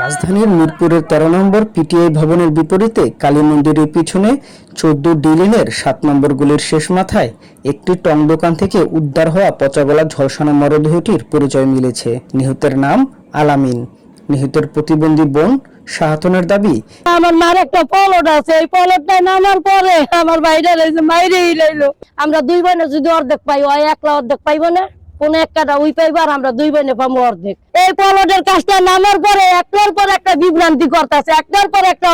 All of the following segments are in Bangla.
রাজধানীর মিরপুরের 13 নম্বর পিটিআই ভবনের বিপরীতে কালী মন্দিরের পিছনে 14 লেনের 7 নম্বর গলির শেষ মাথায় একটি টং দোকান থেকে উদ্ধার হওয়া পচাগলা ঝলসানো মরদেহটির পরিচয় মিলেছে। নিহতের নাম আলামিন। নিহতের প্রতিবন্ধী বোন শাহাতনের দাবি, আমার মার একটা পলট আছে, এই পলটটা নামার পরে আমার বাইরে বাইরেই রইলো। আমরা দুই বোনে যদি অর্ধেক পাই, ওই একলা অর্ধেক পাইব না, কোন একটা ওই পাইবার আমরা দুই বোনে পাবো অর্ধেক। এই পলটের কাজটা নামার পরে একটার পর একটা বিভ্রান্তি করতেছে, একটার পর একটা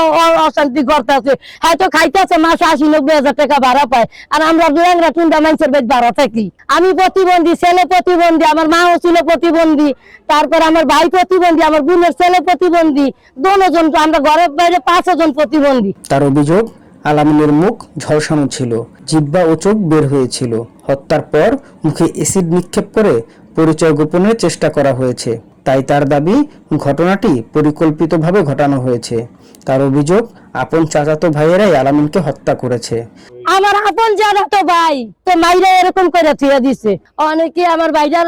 অশান্তি করতেছে। হয়তো খাইতেছে মাসে 80-90 টাকা ভাড়া পায়, আর আমরা ল্যাংরা টুন্ডা মানুষের বেশ ভাড়া থাকি। আমি প্রতিবন্ধী, ছেলে প্রতিবন্ধী, আমার মাও ছিল প্রতিবন্ধী, তারপর আমার ভাই প্রতিবন্ধী, আমার বোনের ছেলে প্রতিবন্ধী, দুজন আমরা ঘরের বাইরে 5 জন প্রতিবন্ধী। তার অভিযোগ আলামিনের মুখ ঝলসানো ছিল, জিহ্বা ও চোখ বের হয়েছিল। হত্যার পর মুখে অ্যাসিড নিক্ষেপ করে পরিচয় গোপনের চেষ্টা করা হয়েছে। তাই তার দাবি ঘটনাটি পরিকল্পিতভাবে ঘটানো হয়েছে। তার অভিযোগ আপন চাচাতো ভাইয়েরাই আলামিনকে হত্যা করেছে। আমার আপন চাচাতো ভাই তো মাইরা এরকম করে থিয়া দিছে, অনেকে আমার ভাইজার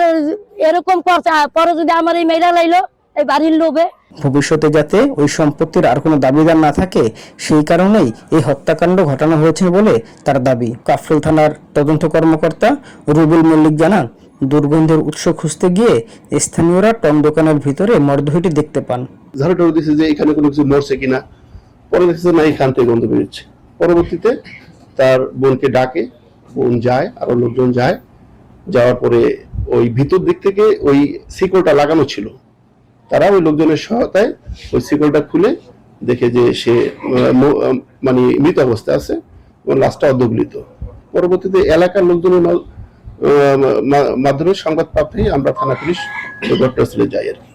এরকম করছে, পরে যদি আমার এই মাইরা লাইলো এই বাড়ির লোভে। ভবিষ্যতে যাতে ওই সম্পত্তির আর কোনো দাবিদার না থাকে সেই কারণেই এই হত্যাকাণ্ড ঘটানো হয়েছে বলে তার দাবি। কাফরুল থানার তদন্ত কর্মকর্তা রুবেল মল্লিক জানান, দুর্গন্ধের উৎস খুঁজতে গিয়ে স্থানীয়রা টং দোকানের ভিতরে মরদেহটি দেখতে পান। ঝাড়ুটাও দিচ্ছে যে এখানে কোনো কিছু মরছে কিনা, পরে দেখছে না এখান থেকে গন্ধ বেরোচ্ছে। পরবর্তীতে তার বোনকে ডাকে, বোন যায়, আরো লোকজন যায়। যাওয়ার পরে ওই ভিতর দিক থেকে ওই শিকলটা লাগানো ছিল, তারা ওই লোকজনের সহায়তায় ওই শিকলটা খুলে দেখে যে সে মানে মৃত অবস্থায় আছে এবং লাশটা অর্ধগলিত। পরবর্তীতে এলাকার লোকজনের মাধ্যমে সংবাদ প্রাপ্তেই আমরা থানা পুলিশ ঘটনাস্থলে যাই আর কি।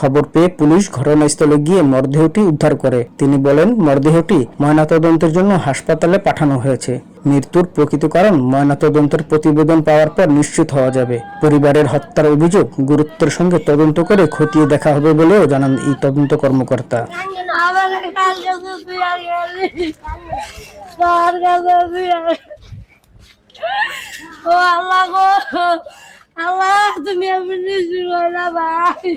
খবর পেয়ে পুলিশ ঘটনাস্থলে গিয়ে মরদেহটি উদ্ধার করে। তিনি বলেন, মরদেহটি ময়নাতদন্তের জন্য হাসপাতালে পাঠানো হয়েছে। মৃত্যুর প্রকৃত কারণ ময়নাতদন্তের প্রতিবেদন পাওয়ার পর নিশ্চিত হওয়া যাবে। পরিবারের হত্যার অভিযোগ গুরুত্বের সঙ্গে তদন্ত করে খতিয়ে দেখা হবে বলেও জানান এই তদন্ত কর্মকর্তা। ও আল্লাহ গো, আল্লাহ তুমি আমি নিশ্চিত ভাই।